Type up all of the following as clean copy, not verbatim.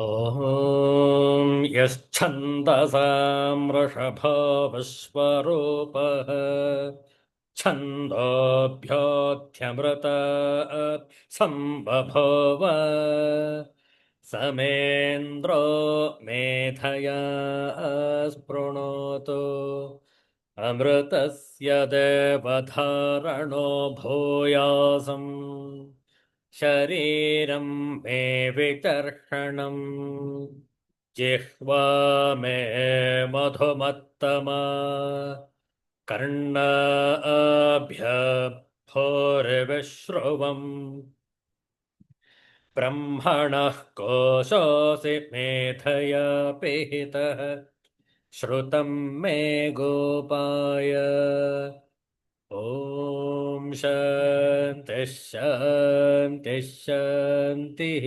ॐ यश्छन्दसां वृषभविश्वरूपः छन्दोभ्योऽध्यमृता सम्बभूव समेन्द्रो मेधया स्पृणोतु अमृतस्य देवधारणो भूयासम् शरीरं मे विचर्षणम् जिह्वा मे मधुमत्तमा कर्णाभ्य भोर्विश्रुवम् ब्रह्मणः कोशोऽसि मेधया पिहितः श्रुतं मे गोपाय ॐ शान्तिः शान्तिः शान्तिः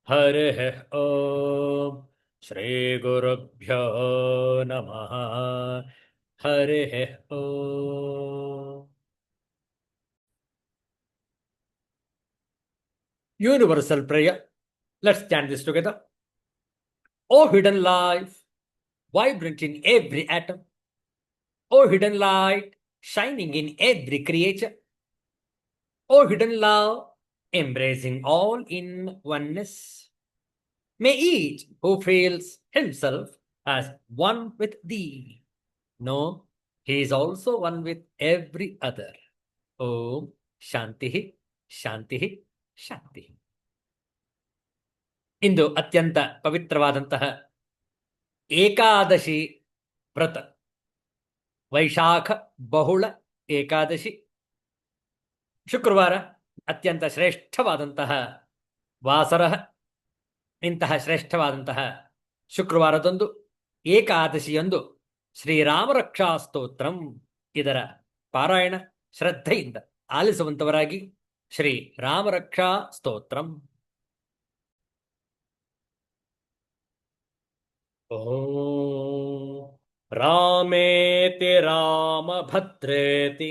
हरिः ॐ श्रीगुरुभ्यो नमः हरिः ॐ Universal prayer. Let's chant this together. O hidden life, vibrant in every atom. O hidden light, shining in every creature. O hidden love, embracing all in oneness. May each who feels himself as one with thee know he is also one with every other. Om Shanti Shanti Shanti. ಇಂದು ಅತ್ಯಂತ ಪವಿತ್ರವಾದಂತಹ ಏಕಾದಶಿ ವ್ರತ, ವೈಶಾಖ ಬಹುಳ ಏಕಾದಶಿ, ಶುಕ್ರವಾರ ಅತ್ಯಂತ ಶ್ರೇಷ್ಠವಾದಂತಹ ವಾಸರ. ಇಂತಹ ಶ್ರೇಷ್ಠವಾದಂತಹ ಶುಕ್ರವಾರದಂದು ಏಕಾದಶಿಯಂದು ಶ್ರೀರಾಮರಕ್ಷಾ ಸ್ತೋತ್ರಂ ಇದರ ಪಾರಾಯಣ ಶ್ರದ್ಧೆಯಿಂದ ಆಲಿಸುವಂತವರಾಗಿ ಶ್ರೀ ರಾಮರಕ್ಷಾ ಸ್ತೋತ್ರಂ. ಓಂ ರಾಮೇತಿ ರಾಮಭದ್ರೇತಿ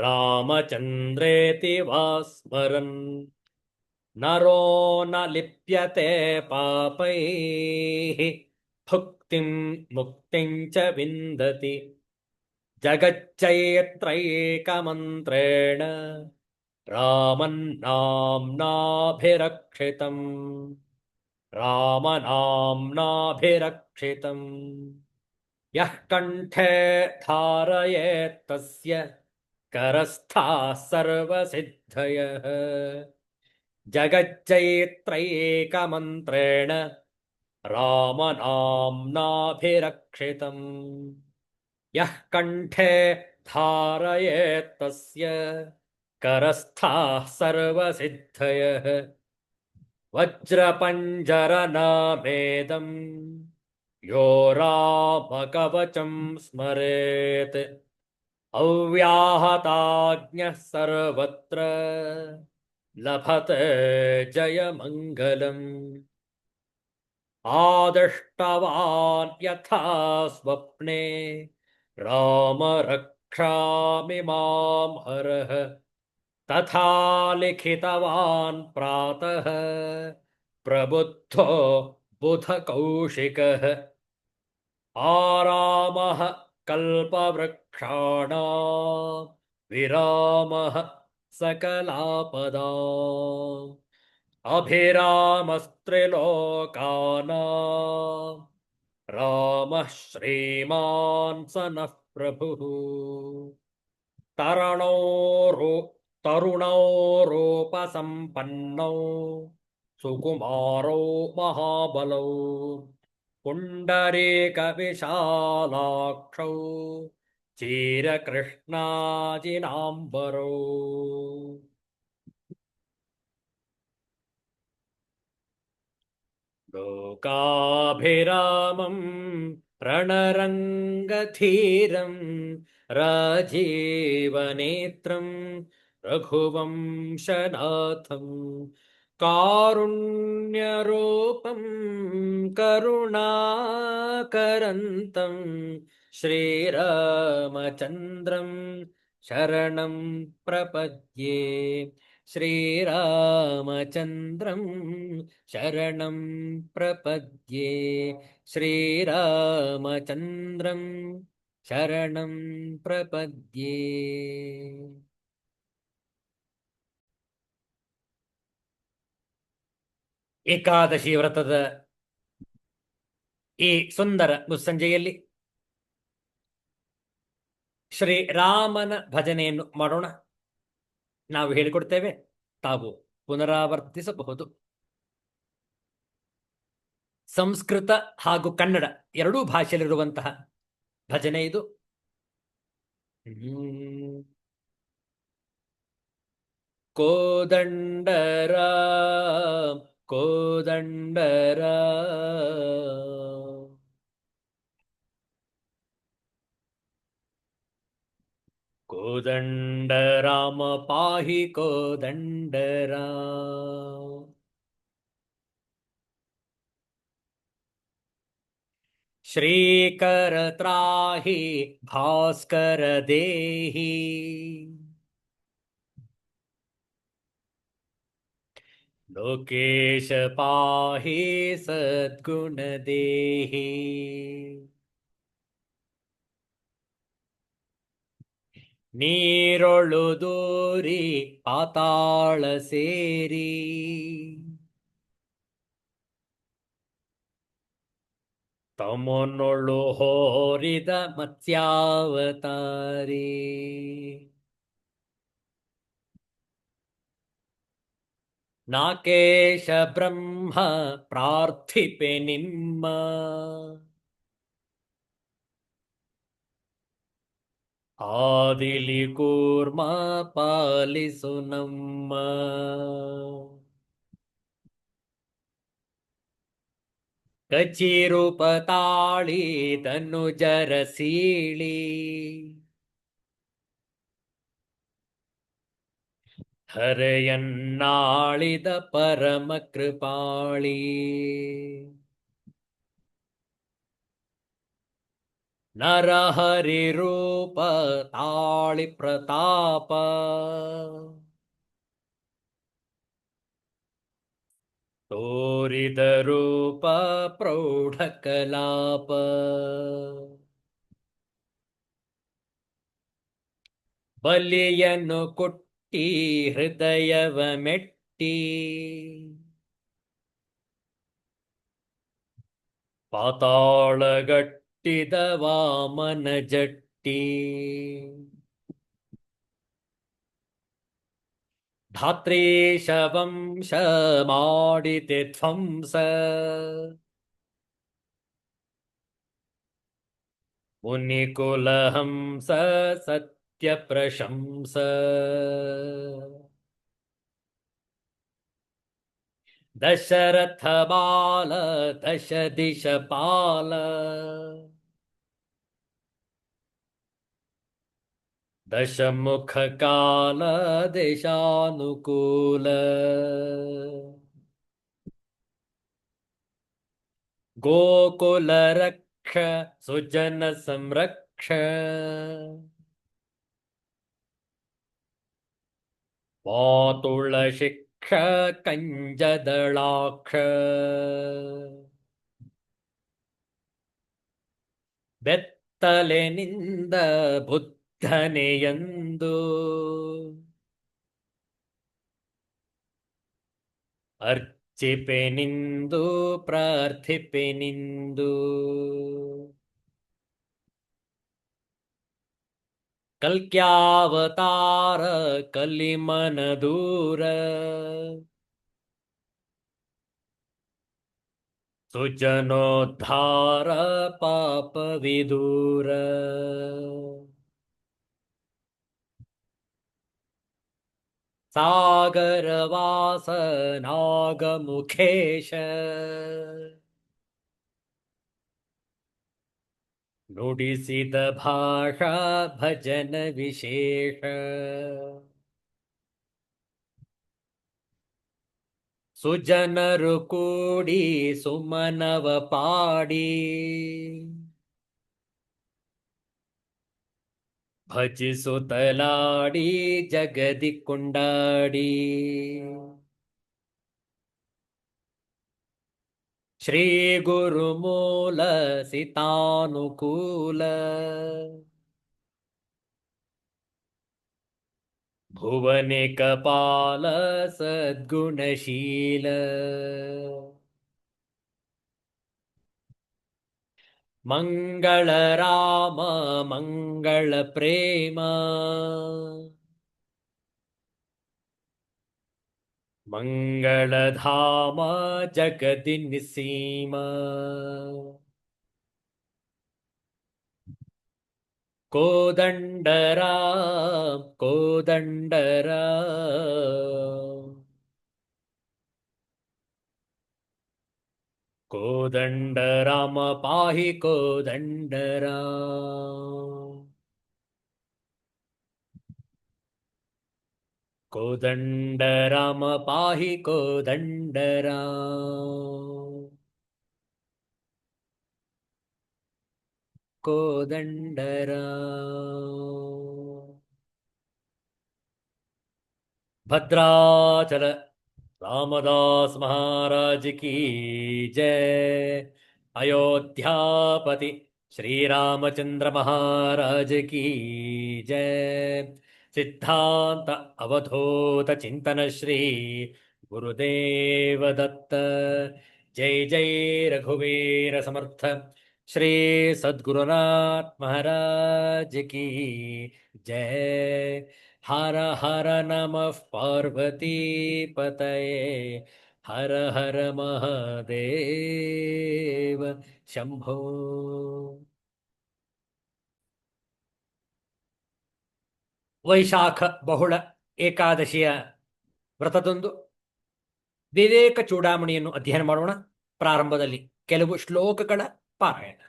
ರಾಮಚಂದ್ರೇತಿ ವಾ ಸ್ಮರನ್ ನರೋ ನ ಲಿಪ್ಯತೆ ಪಾಪೈಃ ಭುಕ್ತಿಂ ಮುಕ್ತಿಂ ಚ ವಿಂದತಿ ಜಗಚ್ಚೈತ್ರೈಕಮಂತ್ರೇಣ ರಾಮನ್ನಾಮ್ನಾಭಿರಕ್ಷಿತಂ ರಾಮನಾಮ್ನಾಭಿರಕ್ಷಿತಂ ಯಃ ಕಂಠೇ ಧಾರಯೇತ್ ತಸ್ಯ ಕರಸ್ಥಾಃ ಸರ್ವಸಿದ್ಧಯಃ ಜಗಚ್ಚೈತ್ರೈಕಮಂತ್ರೇಣ ರಾಮನಾಮ್ನಾಭಿರಕ್ಷಿತಂ ಯಃ ಕಂಠೇ ಧಾರಯೇತ್ ತಸ್ಯ ಕರಸ್ಥಾಃ ಸರ್ವಸಿದ್ಧಯಃ ವಜ್ರಪಂಜರನಾಮೇದಂ ಯೋ ರಾಮಕವಚಂ ಸ್ಮರೇತ್ ಅವ್ಯಾಹತಾಜ್ಞಃ ಸರ್ವತ್ರ ಲಭತೆ ಜಯಮಂಗಲಂ. ಆದಿಷ್ಟವಾನ್ ಯಥಾ ಸ್ವಪ್ನೆ ರಾಮ ರಕ್ಷಾಮಿ ಮಾಂ ಹರಃ ತಥಾ ಲಿಖಿತವಾನ್ ಪ್ರಾತಃ ಪ್ರಬುದ್ಧೋ ಬುಧಕೌಶಿಕಃ. ಆರಾಮಃ ಕಲ್ಪವೃಕ್ಷಾಣಾಂ ವಿರಾಮಃ ಸಕಲಾಪದಾಂ ಅಭಿರಾಮಸ್ತ್ರಿಲೋಕಾನಾಂ ರಾಮಃ ಶ್ರೀಮಾನ್ ಸನಃ ಪ್ರಭುಃ. ತರುಣೋ ರೂಪಸಂಪನ್ನೋ ಸುಕುಮಾರೋ ಮಹಾಬಲೋ ಪುಂಡರೀಕವಿಶಾಲಾಕ್ಷೌ ಚೀರಕೃಷ್ಣಾಜಿನಾಂಬರೋ. ಲೋಕಾಭಿರಾಮಂ ರಣರಂಗಧೀರಂ ರಾಜೀವನೇತ್ರಂ ರಘುವಂಶನಾಥಂ ಕಾರುಣ್ಯರೂಪಂ ಕರುಣಾಕರಂತಂ ಶ್ರೀರಾಮಚಂದ್ರಂ ಶರಣಂ ಪ್ರಪದ್ಯೆ. ಶ್ರೀರಾಮಚಂದ್ರಂ ಶರಣಂ ಪ್ರಪದ್ಯೆ. ಶ್ರೀರಾಮಚಂದ್ರಂ ಶರಣಂ ಪ್ರಪದ್ಯೆ. ಏಕಾದಶಿ ವ್ರತದ ಈ ಸುಂದರ ಮುಸ್ಸಂಜೆಯಲ್ಲಿ ಶ್ರೀರಾಮನ ಭಜನೆಯನ್ನು ಮಾಡೋಣ. ನಾವು ಹೇಳಿಕೊಡ್ತೇವೆ, ತಾವು ಪುನರಾವರ್ತಿಸಬಹುದು. ಸಂಸ್ಕೃತ ಹಾಗೂ ಕನ್ನಡ ಎರಡೂ ಭಾಷೆಯಲ್ಲಿರುವಂತಹ ಭಜನೆ ಇದು. ಕೋದಂಡರಾಮ್ ಕೋದಂಡರಾಮ್ ಕೋದಂಡರಾಮ ಪಾಹಿ ಕೋದಂಡರಾಮ್. ಶ್ರೀಕರ ತ್ರಾಹಿ ಭಾಸ್ಕರ ದೇಹಿ. ಲೋಕೇಶ ಪಾಹಿ ಸದ್ಗುಣ ದೇಹಿ. ನೀರೊಳು ದೂರಿ ಪಾತಾಳ ಸೇರಿ. ತಮನೊಳು ಹೋರಿದ ಮತ್ಸ್ಯಾವತಾರಿ. ನಾಕೇಶ ಬ್ರಹ್ಮ ಪ್ರಾರ್ಥಿಪೆ ನಿಮ್ಮ. ಆದಿಲಿ ಕೂರ್ಮ ಪಾಲಿಸು ನಮ್ಮ. ಕಚಿರೂಪ ತಾಳಿ ತನುಜರ ಸೀಳಿ. ಹರೆಯನ್ನಾಳಿದ ಪರಮ ಕೃಪಾಳಿ. ನರಹರಿ ರೂಪ ತಾಳಿ ಪ್ರತಾಪ. ತೋರಿದ ರೂಪ ಪ್ರೌಢ ಕಲಾಪ. ಬಲಿಯನ್ನು ಕೊಟ್ಟಿ ಹೃದಯವ ಮೆಟ್ಟಿ. ಪಾತಾಳಗಟ್ಟಿದ ವಾಮನ ಜಟ್ಟಿ. ಧಾತ್ರೀಶ ವಂಶ ಮಾಡಿತೆ ಧ್ವಂಸ. ಮುನಿಕುಲ ಹಂಸ ಸತ್ಯ ಪ್ರಶಂಸ. ದಶರಥ ಬಾಲ ದಶ ದಿಶ ಪಾಲ. ದಶಮುಖ ಕಾಲ ದೇಶಾನುಕೂಲ. ಗೋಕುಲ ರಕ್ಷ ಸುಜನ ಸಂರಕ್ಷ. ಪಾತುಳ ಶಿಕ್ಷ ಕಂಜದಳಾಕ್ಷ. ಬೆತ್ತಲೆನಿಂದ ಬುದ್ಧನೆಯಂದು. ಅರ್ಚಿಪೆನಿಂದು ಪ್ರಾರ್ಥಿಪೆನಿಂದು. ಕಲ್ಕ್ಯಾವತಾರ ಕಲಿಮನ ದೂರ. ಸುಜನೋದ್ಧಾರ ಪಾಪ ವಿದೂರ. ಸಾಗರವಾಸ ನಾಗಮುಖೇಶ. ನುಡಿಸಿದ ಭಾಷಾ ಭಜನ ವಿಶೇಷ. ಸುಜನರು ಕೂಡಿ ಸುಮನವ ಪಾಡಿ. ಭಜಿಸುತ್ತಲಾಡಿ ಜಗದಿ ಕೊಂಡಾಡಿ ಶ್ರೀ ಗುರುಮೂಲ ಸಿತಾನುಕೂಲ ಭುವನೆ ಕಪಾಲ ಸದ್ಗುಣಶೀಲ ಮಂಗಳ ರಾಮ ಮಂಗಳ ಪ್ರೇಮ ಮಂಗಳಧಾಮ ಜಗದಿ ನಿಸೀಮ ಕೋದಂಡರಾಮ್ ಕೋದಂಡರಾಮ್ ಕೋದಂಡರಾಮ ಪಾಹಿ ಕೋದಂಡರಾಮ್ ಕೋದಂಡರಾಮ ಪಾಹಿ ಕೋದಂಡರಾಮ್ ಕೋದಂಡರಾಮ್ ಭದ್ರಾಚಲ रामदास महाराज की जय। अयोध्यापति श्री रामचंद्र महाराज की जय। सिद्धांत अवधूत चिंतन श्री गुरुदेव दत्त। जय जय रघुवीर समर्थ श्री सद्गुरुनाथ महाराज की जय। हर हर नमः पार्वती पतये हर हर महादेव शंभो। ವೈಶಾಖ ಬಹುಳ ಏಕಾದಶಿಯ ವ್ರತದಂದು ವಿವೇಕ ಚೂಡಾಮಣಿಯನ್ನು ಅಧ್ಯಯನ ಮಾಡೋಣ. ಪ್ರಾರಂಭದಲ್ಲಿ ಕೆಲವು ಶ್ಲೋಕಗಳ ಪಾರಾಯಣ.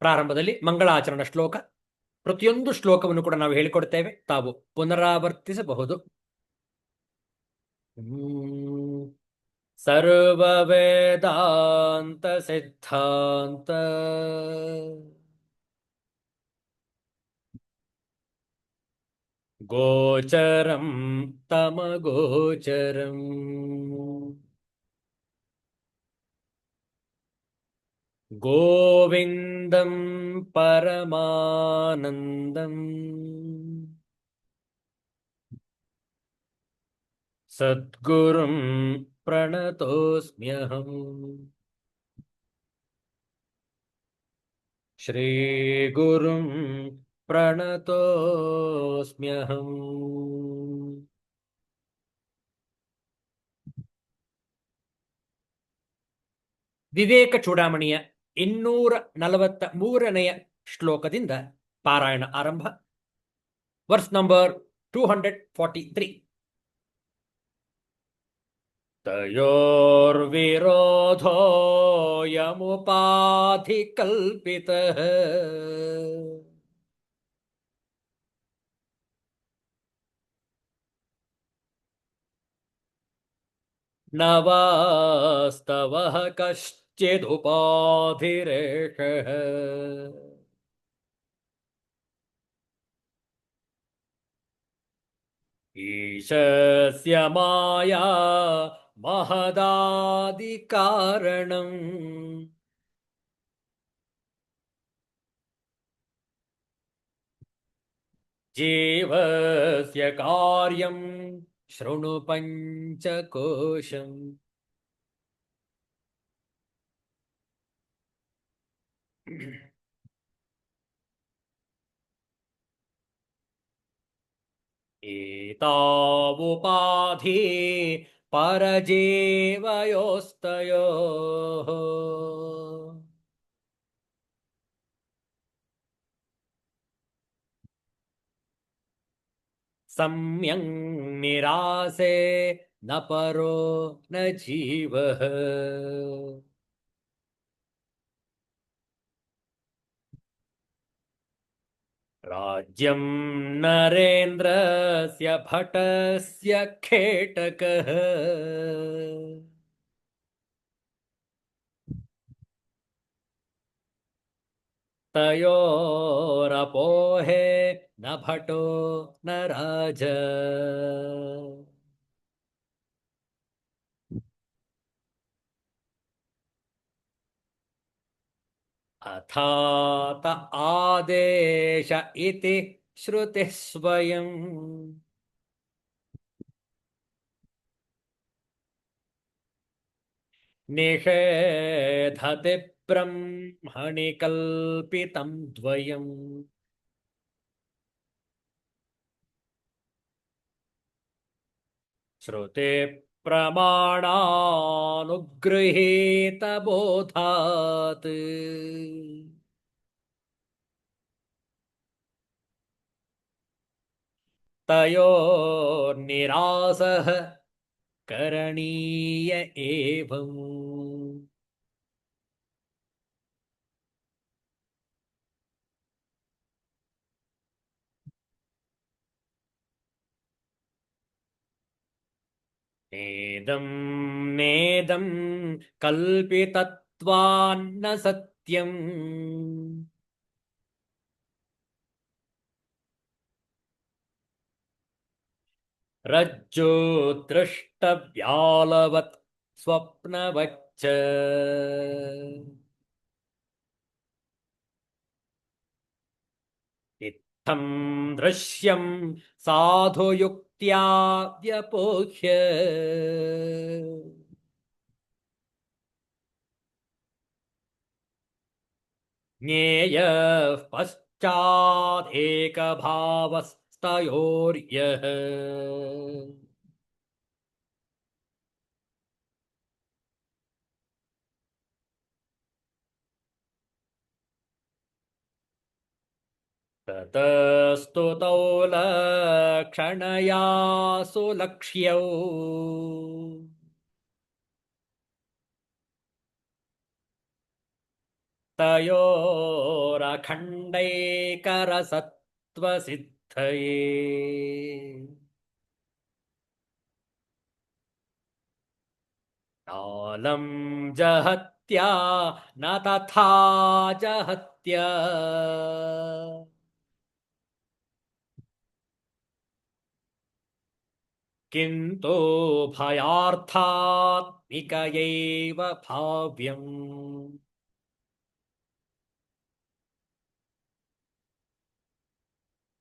ಪ್ರಾರಂಭದಲ್ಲಿ ಮಂಗಳಾಚರಣ ಶ್ಲೋಕ. ಪ್ರತಿಯೊಂದು ಶ್ಲೋಕವನ್ನು ಕೂಡ ನಾವು ಹೇಳಿಕೊಡ್ತೇವೆ, ತಾವು ಪುನರಾವರ್ತಿಸಬಹುದು. ಸರ್ವ ವೇದಾಂತ ಸಿದ್ಧಾಂತ ಗೋಚರಂ ತಮಗೋಚರಂ ಗೋವಿಂದಂ ಪರಮಾನಂದಂ ಸದ್ಗುರುಂ ಪ್ರಣತೋಸ್ಮ್ಯಹಂ. ಶ್ರೀಗುರುಂ ಪ್ರಣತೋಸ್ಮ್ಯಹಂ. ವಿವೇಕ ಚೂಡಾಮಣಿಯ 243ನೇ ಶ್ಲೋಕದಿಂದ ಪಾರಾಯಣ ಆರಂಭ. Verse number 243. ತಯೋರ್ವಿರೋಧೋ ಯಮುಪಾಧಿ ಕಲ್ಪಿತಃ ನ ವಾಸ್ತವಃ ಕಶ್ಚಿದುಪಾಧಿರೇಷಃ. ಈಶಸ್ಯ ಮಾಯಾ ಮಹದಾದಿ ಕಾರಣಂ ಜೀವಸ್ಯ ಕಾರ್ಯಂ ಶೃಣು ಪಂಚಕೋಶಂ. ಏತಾವುಪಾಧಿ ಪರಜೀವಯೋಸ್ತಯೋಃ सम्यं निरासे न परो न जीवः. राज्यं नरेन्द्रस्य भटस्य खेटकः ತಯೋರಪೋಹೆ ನ ಭಟೋ ನ ರಾಜ. ಅಥಾತ ಆದೇಶ ಇತಿ ಶ್ರುತಿ ಸ್ವಯಂ. ನಿಷೇಧತೆ ಬ್ರಹ್ಮಣಿ ಕಲ್ಪಿತಂ ದ್ವಯಂ. ಶ್ರುತಿ ಪ್ರಮಾಣಾನುಗೃಹೀತ ಬೋಧಾತ್. ತಯೋರ್ನಿರಾಸಃ ಕರಣೀಯ ಏವಂ. ನೇದಂ ನೇದಂ ಕಲ್ಪಿತತ್ವಾನ್ನ ಸತ್ಯಂ. ರಜ್ಜೋ ದೃಷ್ಟವ್ಯಾಲವತ್ ಸ್ವಪ್ನವಚ್ಚ. ಇತ್ತಂ ದೃಶ್ಯಂ ಸಾಧುಯುಕ್ತ್ಯಾ ವ್ಯಪೋಹ್ಯ. ಜ್ಞೇಯಃ ಪಶ್ಚಾದೇಕಭಾವಸ್ತಯೋರ್ಯಃ. ತತಸ್ತು ತೌ ಲಕ್ಷಣಯಾ ಸುಲಕ್ಷ್ಯೌ. ತಯೋರಖಂಡೈಕರಸತ್ವಸಿದ್ಧಯೇ. ಕಾಲಂ ಜಹತ್ಯಾ ನ ತಥಾ ಜಹತ್ಯ. ಕಿಂತು ಭಯಾರ್ಥಾತ್ಮಿಕ ಏವ ಭಾವ್ಯಂ.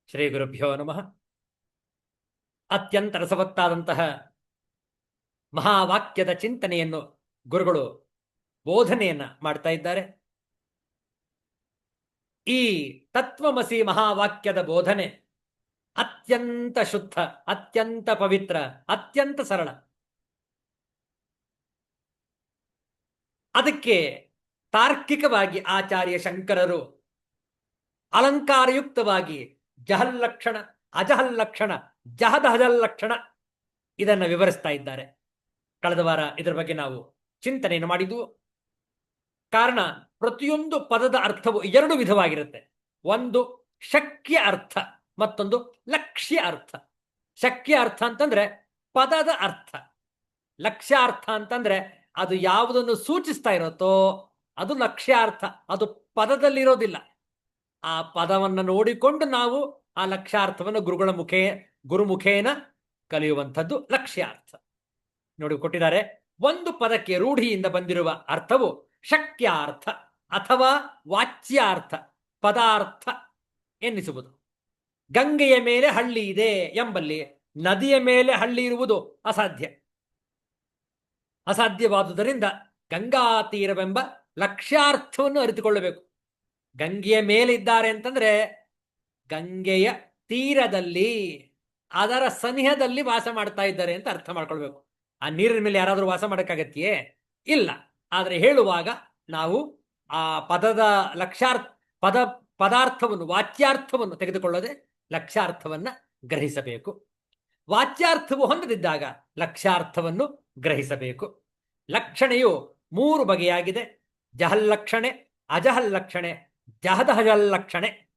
ಶ್ರೀ ಗುರುಭ್ಯೋ ನಮಃ. ಅತ್ಯಂತ ರಸವತ್ತಾದಂತಹ ಮಹಾವಾಕ್ಯದ ಚಿಂತನೆಯನ್ನು ಗುರುಗಳು ಬೋಧನೆಯನ್ನ ಮಾಡ್ತಾ ಇದ್ದಾರೆ. ಈ ತತ್ವಮಸಿ ಮಹಾವಾಕ್ಯದ ಬೋಧನೆ ಅತ್ಯಂತ ಶುದ್ಧ, ಅತ್ಯಂತ ಪವಿತ್ರ, ಅತ್ಯಂತ ಸರಳ. ಅದಕ್ಕೆ ತಾರ್ಕಿಕವಾಗಿ ಆಚಾರ್ಯ ಶಂಕರರು ಅಲಂಕಾರಯುಕ್ತವಾಗಿ ಜಹಲ್ಲಕ್ಷಣ, ಅಜಹಲ್ಲಕ್ಷಣ, ಜಹದಹಜಲ್ಲಕ್ಷಣ ಇದನ್ನು ವಿವರಿಸ್ತಾ ಇದ್ದಾರೆ. ಕಳೆದ ವಾರ ಇದರ ಬಗ್ಗೆ ನಾವು ಚಿಂತನೆಯನ್ನು ಮಾಡಿದ್ವು. ಕಾರಣ, ಪ್ರತಿಯೊಂದು ಪದದ ಅರ್ಥವು ಎರಡು ವಿಧವಾಗಿರುತ್ತೆ. ಒಂದು ಶಕ್ಯ ಅರ್ಥ, ಮತ್ತೊಂದು ಲಕ್ಷ್ಯ ಅರ್ಥ. ಶಕ್ಯ ಅರ್ಥ ಅಂತಂದ್ರೆ ಪದದ ಅರ್ಥ. ಲಕ್ಷ್ಯಾರ್ಥ ಅಂತಂದ್ರೆ ಅದು ಯಾವುದನ್ನು ಸೂಚಿಸ್ತಾ ಇರುತ್ತೋ ಅದು ಲಕ್ಷ್ಯಾರ್ಥ. ಅದು ಪದದಲ್ಲಿರೋದಿಲ್ಲ. ಆ ಪದವನ್ನು ನೋಡಿಕೊಂಡು ನಾವು ಆ ಲಕ್ಷ್ಯಾರ್ಥವನ್ನು ಗುರುಮುಖೇನ ಕಲಿಯುವಂಥದ್ದು ಲಕ್ಷ್ಯಾರ್ಥ. ನೋಡಿ ಕೊಟ್ಟಿದ್ದಾರೆ. ಒಂದು ಪದಕ್ಕೆ ರೂಢಿಯಿಂದ ಬಂದಿರುವ ಅರ್ಥವು ಶಕ್ಯಾರ್ಥ ಅಥವಾ ವಾಚ್ಯಾರ್ಥ, ಪದಾರ್ಥ ಎನ್ನಿಸುವುದು. ಗಂಗೆಯ ಮೇಲೆ ಹಳ್ಳಿ ಇದೆ ಎಂಬಲ್ಲಿ ನದಿಯ ಮೇಲೆ ಹಳ್ಳಿ ಇರುವುದು ಅಸಾಧ್ಯ. ಅಸಾಧ್ಯವಾದುದರಿಂದ ಗಂಗಾ ತೀರವೆಂಬ ಲಕ್ಷ್ಯಾರ್ಥವನ್ನು ಅರಿತುಕೊಳ್ಳಬೇಕು. ಗಂಗೆಯ ಮೇಲೆ ಇದ್ದಾರೆ ಅಂತಂದ್ರೆ ಗಂಗೆಯ ತೀರದಲ್ಲಿ, ಅದರ ಸನಿಹದಲ್ಲಿ ವಾಸ ಮಾಡ್ತಾ ಇದ್ದಾರೆ ಅಂತ ಅರ್ಥ ಮಾಡ್ಕೊಳ್ಬೇಕು. ಆ ನೀರಿನ ಮೇಲೆ ಯಾರಾದರೂ ವಾಸ ಮಾಡೋಕ್ಕಾಗತ್ತೆಯೇ? ಇಲ್ಲ. ಆದರೆ ಹೇಳುವಾಗ ನಾವು ಆ ಪದದ ಪದಾರ್ಥವನ್ನು, ವಾಚ್ಯಾರ್ಥವನ್ನು ತೆಗೆದುಕೊಳ್ಳದೆ ಲಕ್ಷ್ಯಾರ್ಥವನ್ನ ಗ್ರಹಿಸಬೇಕು. ವಾಚ್ಯಾರ್ಥವು ಹೊಂದದಿದ್ದಾಗ ಲಕ್ಷ್ಯಾರ್ಥವನ್ನು ಗ್ರಹಿಸಬೇಕು. ಲಕ್ಷಣೆಯು ಮೂರು ಬಗೆಯಾಗಿದೆ: ಜಹಲ್ಲಕ್ಷಣೆ, ಅಜಹಲ್ಲಕ್ಷಣೆ, ಜಹದಹಜಲ್ಲಕ್ಷಣೆ.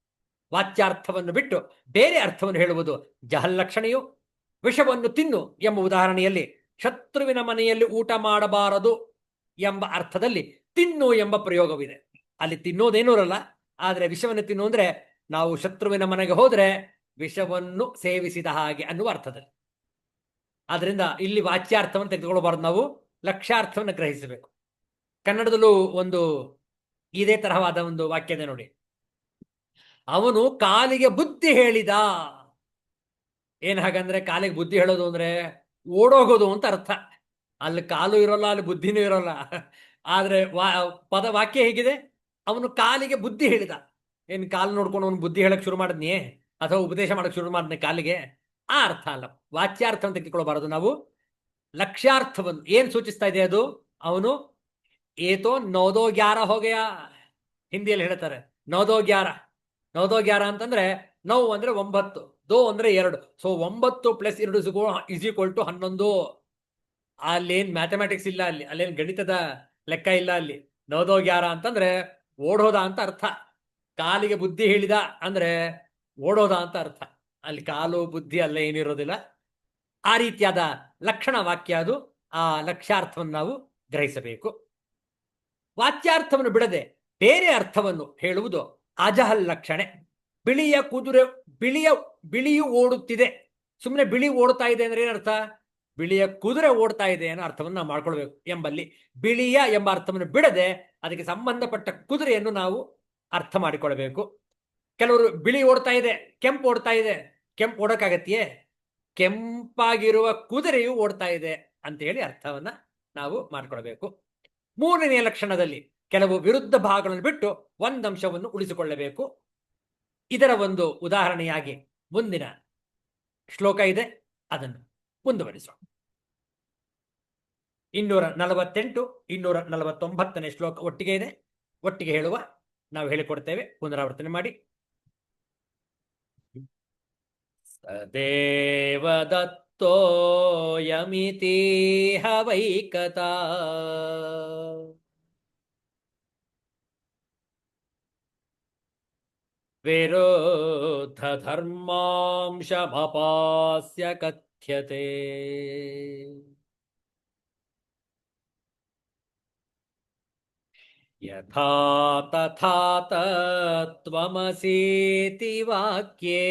ವಾಚ್ಯಾರ್ಥವನ್ನು ಬಿಟ್ಟು ಬೇರೆ ಅರ್ಥವನ್ನು ಹೇಳುವುದು ಜಹಲ್ಲಕ್ಷಣೆಯು. ವಿಷವನ್ನು ತಿನ್ನು ಎಂಬ ಉದಾಹರಣೆಯಲ್ಲಿ ಶತ್ರುವಿನ ಮನೆಯಲ್ಲಿ ಊಟ ಮಾಡಬಾರದು ಎಂಬ ಅರ್ಥದಲ್ಲಿ ತಿನ್ನು ಎಂಬ ಪ್ರಯೋಗವಿದೆ. ಅಲ್ಲಿ ತಿನ್ನೋದೇನೂ ಇರಲ್ಲ, ಆದರೆ ವಿಷವನ್ನು ತಿನ್ನು ಅಂದ್ರೆ ನಾವು ಶತ್ರುವಿನ ಮನೆಗೆ ಹೋದ್ರೆ ವಿಷವನ್ನು ಸೇವಿಸಿದ ಹಾಗೆ ಅನ್ನುವ ಅರ್ಥದಲ್ಲಿ. ಆದ್ರಿಂದ ಇಲ್ಲಿ ವಾಚ್ಯಾರ್ಥವನ್ನು ತೆಗೆದುಕೊಳ್ಳಬಾರ್ದು, ನಾವು ಲಕ್ಷ್ಯಾರ್ಥವನ್ನು ಗ್ರಹಿಸಬೇಕು. ಕನ್ನಡದಲ್ಲೂ ಒಂದು ಇದೇ ತರಹವಾದ ಒಂದು ವಾಕ್ಯ ಇದೆ ನೋಡಿ. ಅವನು ಕಾಲಿಗೆ ಬುದ್ಧಿ ಹೇಳಿದ. ಏನ್ ಹಾಗಂದ್ರೆ ಕಾಲಿಗೆ ಬುದ್ಧಿ ಹೇಳೋದು ಅಂದ್ರೆ ಓಡೋಗೋದು ಅಂತ ಅರ್ಥ. ಅಲ್ಲಿ ಕಾಲು ಇರೋಲ್ಲ, ಅಲ್ಲಿ ಬುದ್ಧಿನೂ ಇರೋಲ್ಲ. ಆದ್ರೆ ಪದ ವಾಕ್ಯ ಹೇಗಿದೆ? ಅವನು ಕಾಲಿಗೆ ಬುದ್ಧಿ ಹೇಳಿದ. ಏನ್ ಕಾಲು ನೋಡ್ಕೊಂಡು ಅವನು ಬುದ್ಧಿ ಹೇಳಕ್ ಶುರು ಮಾಡಿದ್ನಿಯೇ ಅಥವಾ ಉಪದೇಶ ಮಾಡಕ್ ಶುರು ಮಾಡಿದ್ನಿ ಕಾಲಿಗೆ? ಆ ಅರ್ಥ ಅಲ್ಲ. ವಾಚ್ಯಾರ್ಥವನ್ನು ತೆಗೆದುಕೊಳ್ಳಬಾರದು ನಾವು, ಲಕ್ಷ್ಯಾರ್ಥವನ್ನು. ಏನ್ ಸೂಚಿಸ್ತಾ ಇದೆ ಅದು? ಅವನು ಏತೋ ನೌದೋ ಗ್ಯಾರ ಹೋಗಯ, ಹಿಂದಿಯಲ್ಲಿ ಹೇಳ್ತಾರೆ ನೌದೋ ಗ್ಯಾರ. ನೌದೋ ಗ್ಯಾರ ಅಂತಂದ್ರೆ ನೌ ಅಂದ್ರೆ 9, ದೋ ಅಂದ್ರೆ 2. ಸೊ 9 + 2 = 11. ಅಲ್ಲೇನ್ ಮ್ಯಾಥಮೆಟಿಕ್ಸ್ ಇಲ್ಲ, ಅಲ್ಲೇನ್ ಗಣಿತದ ಲೆಕ್ಕ ಇಲ್ಲ. ಅಲ್ಲಿ ನೌದೋ ಗ್ಯಾರ ಅಂತಂದ್ರೆ ಓಡೋದ ಅಂತ ಅರ್ಥ. ಕಾಲಿಗೆ ಬುದ್ಧಿ ಹೇಳಿದ ಅಂದ್ರೆ ಓಡೋದ ಅಂತ ಅರ್ಥ. ಅಲ್ಲಿ ಕಾಲು ಬುದ್ಧಿ ಅಲ್ಲ ಏನಿರೋದಿಲ್ಲ. ಆ ರೀತಿಯಾದ ಲಕ್ಷಣ ವಾಕ್ಯ ಅದು. ಆ ಲಕ್ಷ್ಯಾರ್ಥವನ್ನು ನಾವು ಗ್ರಹಿಸಬೇಕು. ವಾಚ್ಯಾರ್ಥವನ್ನು ಬಿಡದೆ ಬೇರೆ ಅರ್ಥವನ್ನು ಹೇಳುವುದು ಅಜಹಲ್ ಲಕ್ಷಣೆ. ಬಿಳಿಯ ಕುದುರೆ ಬಿಳಿಯು ಓಡುತ್ತಿದೆ. ಸುಮ್ಮನೆ ಬಿಳಿ ಓಡ್ತಾ ಇದೆ ಅಂದ್ರೆ ಏನರ್ಥ? ಬಿಳಿಯ ಕುದುರೆ ಓಡ್ತಾ ಇದೆ ಅನ್ನೋ ಅರ್ಥವನ್ನು ನಾವು ಮಾಡ್ಕೊಳ್ಬೇಕು. ಎಂಬಲ್ಲಿ ಬಿಳಿಯ ಎಂಬ ಅರ್ಥವನ್ನು ಬಿಡದೆ ಅದಕ್ಕೆ ಸಂಬಂಧಪಟ್ಟ ಕುದುರೆಯನ್ನು ನಾವು ಅರ್ಥ ಮಾಡಿಕೊಳ್ಬೇಕು. ಕೆಲವರು ಬಿಳಿ ಓಡ್ತಾ ಇದೆ, ಕೆಂಪು ಓಡ್ತಾ ಇದೆ. ಕೆಂಪು ಓಡಕ್ಕಾಗತ್ತೆಯೇ? ಕೆಂಪಾಗಿರುವ ಕುದುರೆಯು ಓಡ್ತಾ ಇದೆ ಅಂತ ಹೇಳಿ ಅರ್ಥವನ್ನ ನಾವು ಮಾಡ್ಕೊಳ್ಬೇಕು. ಮೂರನೆಯ ಲಕ್ಷಣದಲ್ಲಿ ಕೆಲವು ವಿರುದ್ಧ ಭಾಗಗಳನ್ನು ಬಿಟ್ಟು ಒಂದಂಶವನ್ನು ಉಳಿಸಿಕೊಳ್ಳಬೇಕು. ಇದರ ಒಂದು ಉದಾಹರಣೆಯಾಗಿ ಮುಂದಿನ ಶ್ಲೋಕ ಇದೆ, ಅದನ್ನು ಮುಂದುವರಿಸೋಣ. 248, 249ನೇ ಶ್ಲೋಕ ಒಟ್ಟಿಗೆ ಇದೆ. ಒಟ್ಟಿಗೆ ಹೇಳುವ, ನಾವು ಹೇಳಿಕೊಡ್ತೇವೆ, ಪುನರಾವರ್ತನೆ ಮಾಡಿ. ಸದೇವದತ್ತೋ ಯಮಿತಿ ಹವೈಕತಾ ವಿರೋಧ ಧರ್ಮಾಂಶಮಪಾಸ್ಯ ಕಥ್ಯತೆ. ಯಥಾ ತಥಾ ತತ್ವಮಸೀತಿ ವಾಕ್ಯೇ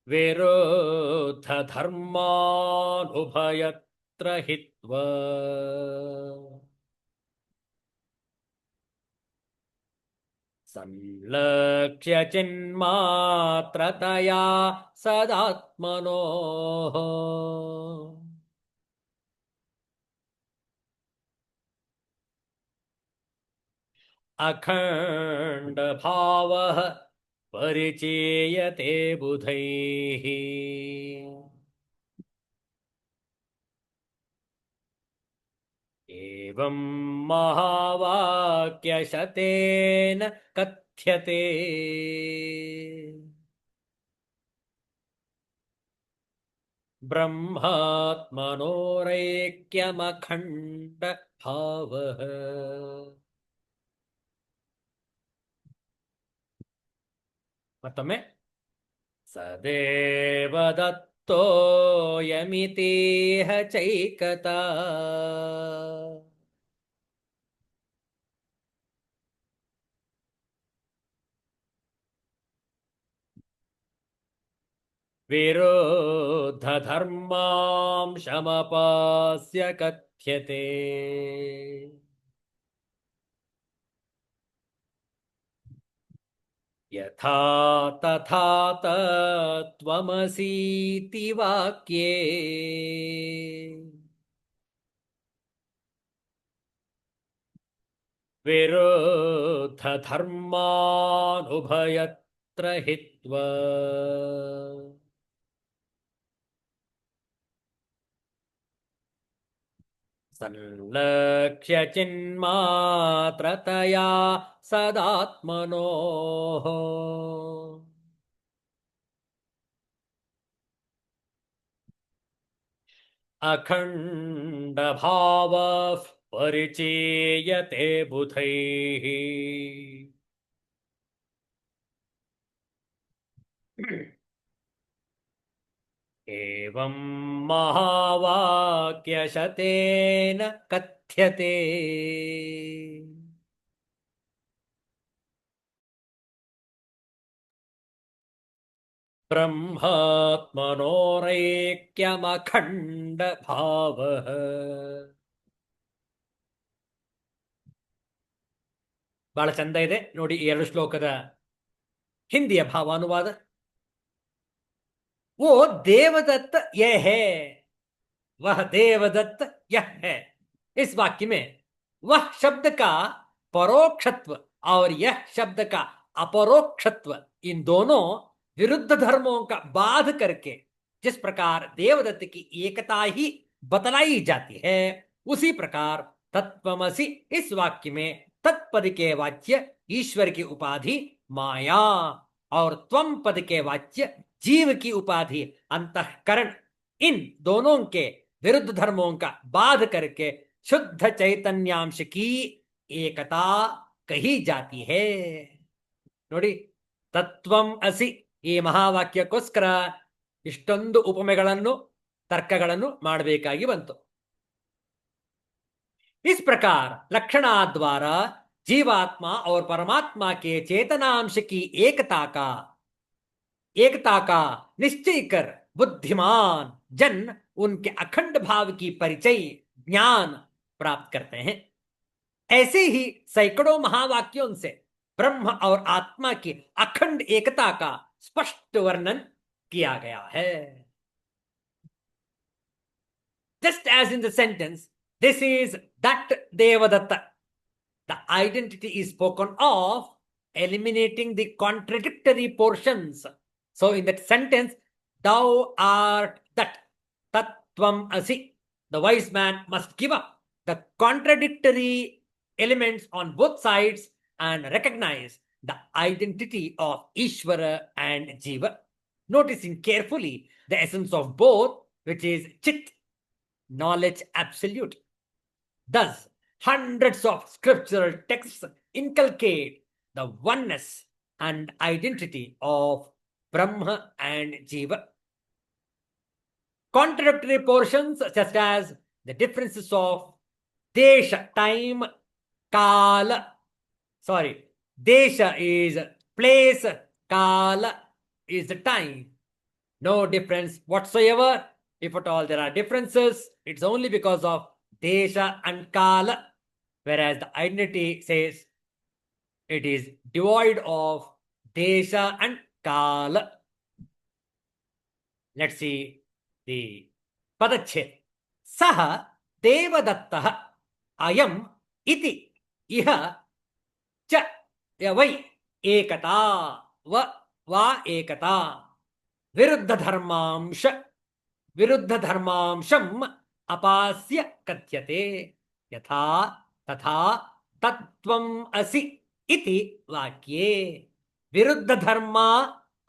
ವಿರೋಧ ಧರ್ಮಾನುಭಯತ್ರ ಹಿತ್ವಾ ಸಂಲಕ್ಷ್ಯ ಚಿನ್ಮಾತ್ರತಯಾ ಸದಾತ್ಮನೋ ಅಖಂಡ ಭಾವಃ ಪರಿಚೀಯತೆ ಬುಧೈಃ. ಏವಂ ಮಹಾವಾಕ್ಯಶತೇನ ಕಥ್ಯತೆ. ಬ್ರಹ್ಮಾತ್ಮನೋರೈಕ್ಯಮಖಂಡ ಭಾವಃ. ಮತ್ತೊಮ್ಮೆ, ಸದೇವದತ್ತೋ ಯಮಿತೇಹ ಚೈಕತಾ ವಿರೋಧ ಧರ್ಮಾಂಶಮಪಾಸ್ಯ ಕಥ್ಯತೆ. ಯಥಾ ತಥಾ ತತ್ವಮಸೀತಿ ವಾಕ್ಯೇ ವಿರೋಧ ಧರ್ಮಾನುಭಯತ್ರ ಹಿತ್ವಾ ಸಂಲಕ್ಷ್ಯ ಚಿನ್ಮಾತ್ರತಯಾ ಸದಾತ್ಮನೋ ಅಖಂಡ ಭಾವಃ ಪರಿಚೀಯತೆ ಬುಧೈಃ. ಏವಂ ಮಹಾವಾಕ್ಯಶತೇನ ಕಥ್ಯತೆ. ಕಥ್ಯತೆ. ಬ್ರಹ್ಮಾತ್ಮನೋರೈಕ್ಯಮಖಂಡ ಭಾವ. ಬಹಳ ಚಂದ ಇದೆ ನೋಡಿ ಈ ಎರಡು ಶ್ಲೋಕದ ಹಿಂದಿಯ ಭಾವಾನುವಾದ. वो देवदत्त यह है, वह देवदत्त यह है. इस वाक्य में वह शब्द का परोक्षत्व और यह शब्द का अपरोक्षत्व, इन दोनों विरुद्ध धर्मों का बाध करके जिस प्रकार देवदत्त की एकता ही बतलाई जाती है, उसी प्रकार तत्वमसि इस वाक्य में तत्पद के वाच्य ईश्वर की उपाधि माया और त्वम पद के वाच्य जीव की उपाधि अंतःकरण, इन दोनों के विरुद्ध धर्मों का बाध करके शुद्ध चैतन्यांश की एकता कही जाती है. ನೋಡಿ, ತತ್ವಂ ಅಸಿ ಈ ಮಹಾವಾಕ್ಯಕ್ಕೋಸ್ಕರ ಇಷ್ಟೊಂದು ಉಪಮೆಗಳನ್ನು ತರ್ಕಗಳನ್ನು ಮಾಡಬೇಕಾಗಿ ಬಂತು. इस प्रकार लक्षणाद्वारा जीवात्मा और परमात्मा के चेतनांश की एकता का निश्चय कर बुद्धिमान जन उनके अखंड भाव की परिचय ज्ञान प्राप्त करते हैं. ऐसे ही सैकड़ों महावाक्यों से ब्रह्म और आत्मा की अखंड एकता का स्पष्ट वर्णन किया गया है. Just as in the sentence, this is that Devadatta, the identity is spoken of, eliminating the contradictory portions. So in that sentence, thou art that, tattvam asi, the wise man must give up the contradictory elements on both sides and recognize the identity of Ishvara and Jiva, noticing carefully the essence of both, which is Chit, knowledge absolute. Thus, hundreds of scriptural texts inculcate the oneness and identity of Brahma and Jiva. Contradictory portions such as the differences of Desha, time, Kala, Desha is place, Kala is the time. No difference whatsoever. If at all there are differences, it's only because of Desha and Kala, whereas the identity says it is devoid of Desha and Kala. Let's see the Padachet. Saha Devadattah ayam iti iha cha yavai ekata va ekata विरुद्ध धर्मांशम अपास्य कथ्यते. यथा तथा तत्वम असि इति वाक्ये विरुद्ध धर्मा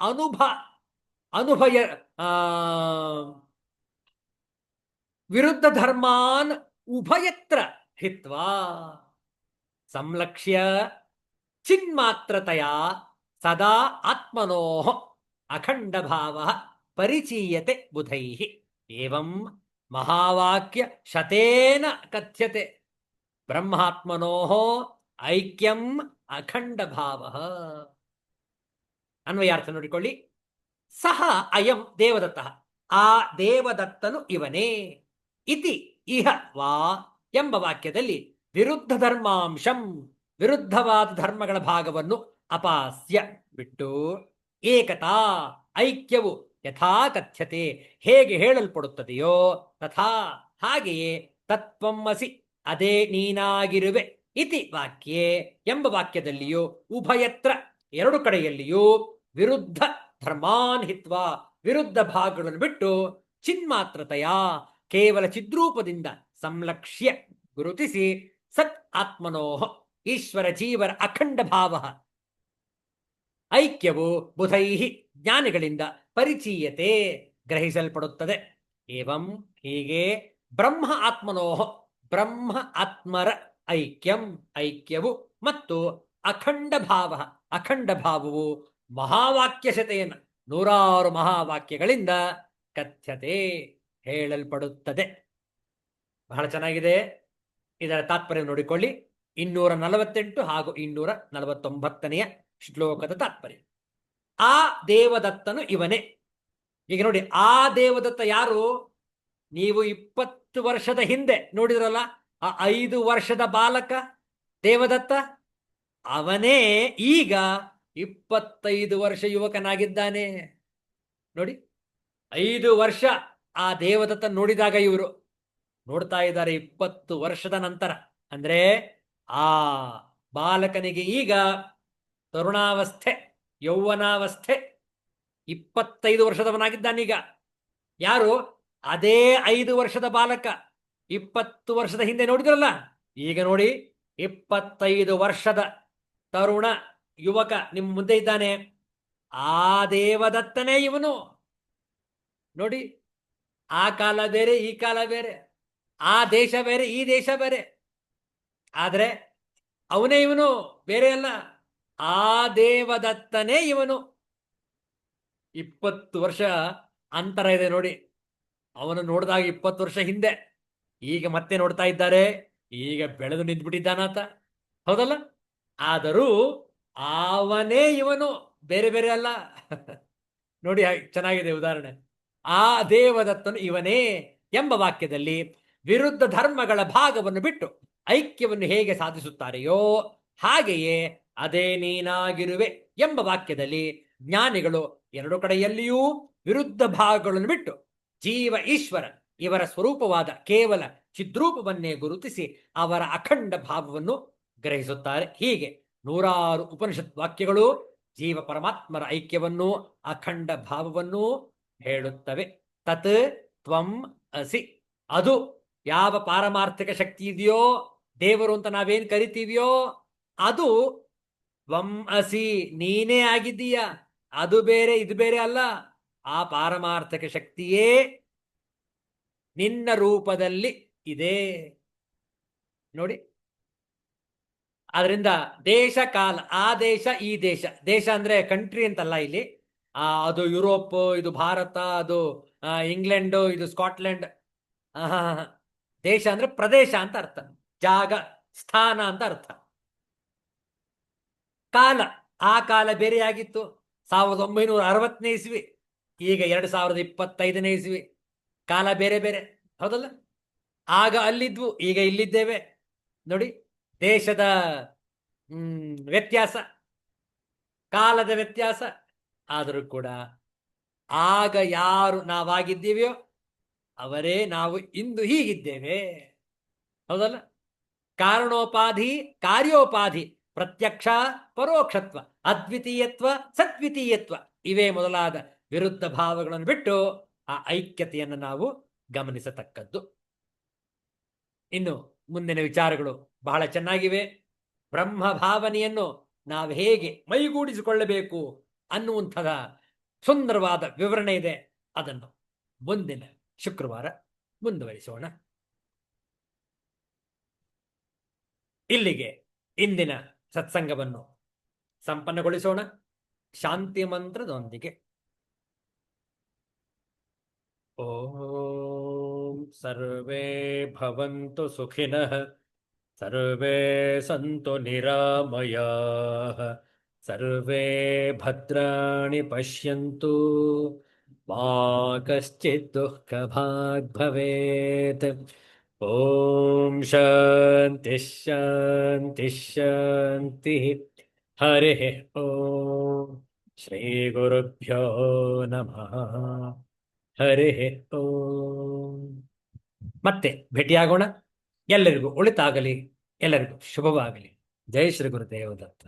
अनुभय विरुद्ध धर्मान उभयत्र हित्वा संलक्ष्य चिन्मात्रतया सदा आत्मनोः अखंड भावः परिचीयते बुधैः. एवं महावाक्य शतेन कथ्यते ब्रह्मात्मनोः ऐक्यम अखंड भावः. ಅನ್ವಯಾರ್ಥ ನೋಡಿಕೊಳ್ಳಿ. ಸಹ ಅಯಂ ದೇವದತ್ತಃ, ಆ ದೇವದತ್ತನು ಇವನೇ. ಇತಿ ಇಹ ವಾ ಎಂಬ ವಾಕ್ಯದಲ್ಲಿ ವಿರುದ್ಧ ಧರ್ಮಾಂಶಂ, ವಿರುದ್ಧವಾದ ಧರ್ಮಗಳ ಭಾಗವನ್ನು ಅಪಾಸ್ಯ ಬಿಟ್ಟು, ಏಕತಾ ಐಕ್ಯವು ಯಥಾ ಕಥ್ಯತೆ ಹೇಗೆ ಹೇಳಲ್ಪಡುತ್ತದೆಯೋ ತಥಾ ಹಾಗೆಯೇ ತತ್ವಮಸಿ ಅದೇ ನೀನಾಗಿರುವೆ ಇತಿ ವಾಕ್ಯೆ ಎಂಬ ವಾಕ್ಯದಲ್ಲಿಯೂ ಉಭಯತ್ರ ಎರಡು ಕಡೆಯಲ್ಲಿಯೂ ವಿರುದ್ಧ ಧರ್ಮಾನ್ ಹಿತ್ವಾ ವಿರುದ್ಧ ಭಾಗಗಳನ್ನು ಬಿಟ್ಟು ಚಿನ್ಮಾತ್ರತೆಯ ಕೇವಲ ಚಿದ್ರೂಪದಿಂದ ಸಂಲಕ್ಷ್ಯ ಗುರುತಿಸಿ ಸತ್ ಆತ್ಮನೋಹ ಈಶ್ವರ ಜೀವರ ಅಖಂಡ ಭಾವ ಐಕ್ಯವು ಬುಧೈಹಿ ಜ್ಞಾನಿಗಳಿಂದ ಪರಿಚೀಯತೆ ಗ್ರಹಿಸಲ್ಪಡುತ್ತದೆ. ಏವಂ ಹೀಗೆ ಬ್ರಹ್ಮ ಆತ್ಮನೋಹ ಬ್ರಹ್ಮ ಆತ್ಮರ ಐಕ್ಯವು ಮತ್ತು ಅಖಂಡ ಭಾವವು ಮಹಾವಾಕ್ಯಶತೆಯನ್ನ 100 ಮಹಾವಾಕ್ಯಗಳಿಂದ ಕಥ್ಯತೆ ಹೇಳಲ್ಪಡುತ್ತದೆ. ಬಹಳ ಚೆನ್ನಾಗಿದೆ. ಇದರ ತಾತ್ಪರ್ಯ ನೋಡಿಕೊಳ್ಳಿ. 248 ಹಾಗೂ 249ನೆಯ ಶ್ಲೋಕದ ತಾತ್ಪರ್ಯ. ಆ ದೇವದತ್ತನು ಇವನೇ. ಈಗ ನೋಡಿ, ಆ ದೇವದತ್ತ ಯಾರು? ನೀವು 20 ವರ್ಷದ ಹಿಂದೆ ನೋಡಿದ್ರಲ್ಲ, ಆ 5 ವರ್ಷದ ಬಾಲಕ ದೇವದತ್ತ, ಅವನೇ ಈಗ 25 ವರ್ಷ ಯುವಕನಾಗಿದ್ದಾನೆ. ನೋಡಿ, 5 ವರ್ಷ ಆ ದೇವದತ್ತ ನೋಡಿದಾಗ ಇವರು ನೋಡ್ತಾ ಇದ್ದಾರೆ 20 ವರ್ಷದ ನಂತರ. ಅಂದ್ರೆ ಆ ಬಾಲಕನಿಗೆ ಈಗ ತರುಣಾವಸ್ಥೆ, ಯೌವನಾವಸ್ಥೆ, 25 ವರ್ಷದವನಾಗಿದ್ದಾನೀಗ. ಯಾರು? ಅದೇ 5 ವರ್ಷದ ಬಾಲಕ 20 ವರ್ಷದ ಹಿಂದೆ ನೋಡಿದ್ರಲ್ಲ, ಈಗ ನೋಡಿ 25 ವರ್ಷದ ತರುಣ ಯುವಕ ನಿಮ್ಮ ಮುಂದೆ ಇದ್ದಾನೆ. ಆ ದೇವದತ್ತನೇ ಇವನು. ನೋಡಿ, ಆ ಕಾಲ ಬೇರೆ, ಈ ಕಾಲ ಬೇರೆ, ಆ ದೇಶ ಬೇರೆ, ಈ ದೇಶ ಬೇರೆ, ಆದ್ರೆ ಅವನೇ ಇವನು, ಬೇರೆ ಅಲ್ಲ. ಆ ದೇವದತ್ತನೇ ಇವನು. 20 ವರ್ಷ ಅಂತರ ಇದೆ ನೋಡಿ. ಅವನು ನೋಡಿದಾಗ 20 ವರ್ಷ ಹಿಂದೆ, ಈಗ ಮತ್ತೆ ನೋಡ್ತಾ ಇದ್ದಾರೆ. ಈಗ ಬೆಳೆದು ನಿಂತ್ಬಿಟ್ಟಿದ್ದಾನಾತ, ಹೌದಲ್ಲ? ಆದರೂ ಅವನೇ ಇವನು, ಬೇರೆ ಬೇರೆ ಅಲ್ಲ. ನೋಡಿ, ಚೆನ್ನಾಗಿದೆ ಉದಾಹರಣೆ. ಆ ದೇವದತ್ತನು ಇವನೇ ಎಂಬ ವಾಕ್ಯದಲ್ಲಿ ವಿರುದ್ಧ ಧರ್ಮಗಳ ಭಾಗವನ್ನು ಬಿಟ್ಟು ಐಕ್ಯವನ್ನು ಹೇಗೆ ಸಾಧಿಸುತ್ತಾರೆಯೋ ಹಾಗೆಯೇ ಅದೇ ನೀನಾಗಿರುವೆ ಎಂಬ ವಾಕ್ಯದಲ್ಲಿ ಜ್ಞಾನಿಗಳು ಎರಡು ಕಡೆಯಲ್ಲಿಯೂ ವಿರುದ್ಧ ಭಾಗಗಳನ್ನು ಬಿಟ್ಟು ಜೀವ ಈಶ್ವರ ಇವರ ಸ್ವರೂಪವಾದ ಕೇವಲ ಚಿದ್ರೂಪವನ್ನೇ ಗುರುತಿಸಿ ಅವರ ಅಖಂಡ ಭಾವವನ್ನು ಗ್ರಹಿಸುತ್ತಾರೆ. ಹೀಗೆ 100 ಉಪನಿಷತ್ ವಾಕ್ಯಗಳು ಜೀವ ಪರಮಾತ್ಮರ ಐಕ್ಯವನ್ನು, ಅಖಂಡ ಭಾವವನ್ನು ಹೇಳುತ್ತವೆ. ತತ್ ತ್ವಂ ಅಸಿ. ಅದು ಯಾವ ಪಾರಮಾರ್ಥಿಕ ಶಕ್ತಿ ಇದೆಯೋ, ದೇವರು ಅಂತ ನಾವೇನ್ ಕರಿತೀವಿಯೋ, ಅದು ತ್ವಂ ಅಸಿ, ನೀನೇ ಆಗಿದ್ದೀಯ. ಅದು ಬೇರೆ, ಇದು ಬೇರೆ ಅಲ್ಲ. ಆ ಪಾರಮಾರ್ಥಿಕ ಶಕ್ತಿಯೇ ನಿನ್ನ ರೂಪದಲ್ಲಿ ಇದೆ. ನೋಡಿ, ಆದ್ರಿಂದ ದೇಶ ಕಾಲ, ಆ ದೇಶ ಈ ದೇಶ, ದೇಶ ಅಂದ್ರೆ ಕಂಟ್ರಿ ಅಂತಲ್ಲ ಇಲ್ಲಿ. ಅದು ಯುರೋಪ್, ಇದು ಭಾರತ, ಅದು ಇಂಗ್ಲೆಂಡ್, ಇದು ಸ್ಕಾಟ್ಲೆಂಡ್. ದೇಶ ಅಂದ್ರೆ ಪ್ರದೇಶ ಅಂತ ಅರ್ಥ, ಜಾಗ, ಸ್ಥಾನ ಅಂತ ಅರ್ಥ. ಕಾಲ, ಆ ಕಾಲ ಬೇರೆಯಾಗಿತ್ತು, 1960ನೇ ಇಸ್ವಿ, ಈಗ 2025ನೇ ಇಸ್ವಿ. ಕಾಲ ಬೇರೆ ಬೇರೆ, ಹೌದಲ್ಲ? ಆಗ ಅಲ್ಲಿದ್ವು, ಈಗ ಇಲ್ಲಿದ್ದೇವೆ. ನೋಡಿ, ದೇಶದ ವ್ಯತ್ಯಾಸ, ಕಾಲದ ವ್ಯತ್ಯಾಸ. ಆದರೂ ಕೂಡ ಆಗ ಯಾರು ನಾವಾಗಿದ್ದೀವಿಯೋ ಅವರೇ ನಾವು ಇಂದು ಹೀಗಿದ್ದೇವೆ, ಹೌದಲ್ಲ? ಕಾರಣೋಪಾಧಿ, ಕಾರ್ಯೋಪಾಧಿ, ಪ್ರತ್ಯಕ್ಷ, ಪರೋಕ್ಷತ್ವ, ಅದ್ವಿತೀಯತ್ವ, ಸದ್ವಿತೀಯತ್ವ, ಇವೇ ಮೊದಲಾದ ವಿರುದ್ಧ ಭಾವಗಳನ್ನು ಬಿಟ್ಟು ಆ ಐಕ್ಯತೆಯನ್ನು ನಾವು ಗಮನಿಸತಕ್ಕದ್ದು. ಇನ್ನು ಮುಂದಿನ ವಿಚಾರಗಳು ಬಹಳ ಚೆನ್ನಾಗಿವೆ. ಬ್ರಹ್ಮ ಭಾವನೆಯನ್ನು ನಾವು ಹೇಗೆ ಮೈಗೂಡಿಸಿಕೊಳ್ಳಬೇಕು ಅನ್ನುವಂಥದ ಸುಂದರವಾದ ವಿವರಣೆ ಇದೆ. ಅದನ್ನು ಮುಂದಿನ ಶುಕ್ರವಾರ ಮುಂದುವರಿಸೋಣ. ಇಲ್ಲಿಗೆ ಇಂದಿನ ಸತ್ಸಂಗವನ್ನು ಸಂಪನ್ನಗೊಳಿಸೋಣ ಶಾಂತಿ ಮಂತ್ರದೊಂದಿಗೆ. ಓಂ ಸರ್ವೇ ಭವಂತು ಸುಖಿನಃ, ಸರ್ವೇ ಸಂತು ನಿರಾಮಯಾಃ, ಸರ್ವೇ ಭದ್ರಾಣಿ ಪಶ್ಯಂತು, ಮಾ ಕಶ್ಚಿತ್ ದುಃಖಭಾಗ್ ಭವೇತ್. ಓಂ ಶಾಂತಿ ಶಾಂತಿ ಶಾಂತಿ. ಹರಿ ಓಂ. ಶ್ರೀ ಗುರುಭ್ಯೋ ನಮಃ. ಹರಿ ಓಂ. ಮತ್ತೆ ಭೇಟಿಯಾಗೋಣ. ಎಲ್ಲರಿಗೂ ಒಳಿತಾಗಲಿ, ಎಲ್ಲರಿಗೂ ಶುಭವಾಗಲಿ. ಜೈ ಶ್ರೀ ಗುರುದೇವ ದತ್ತ.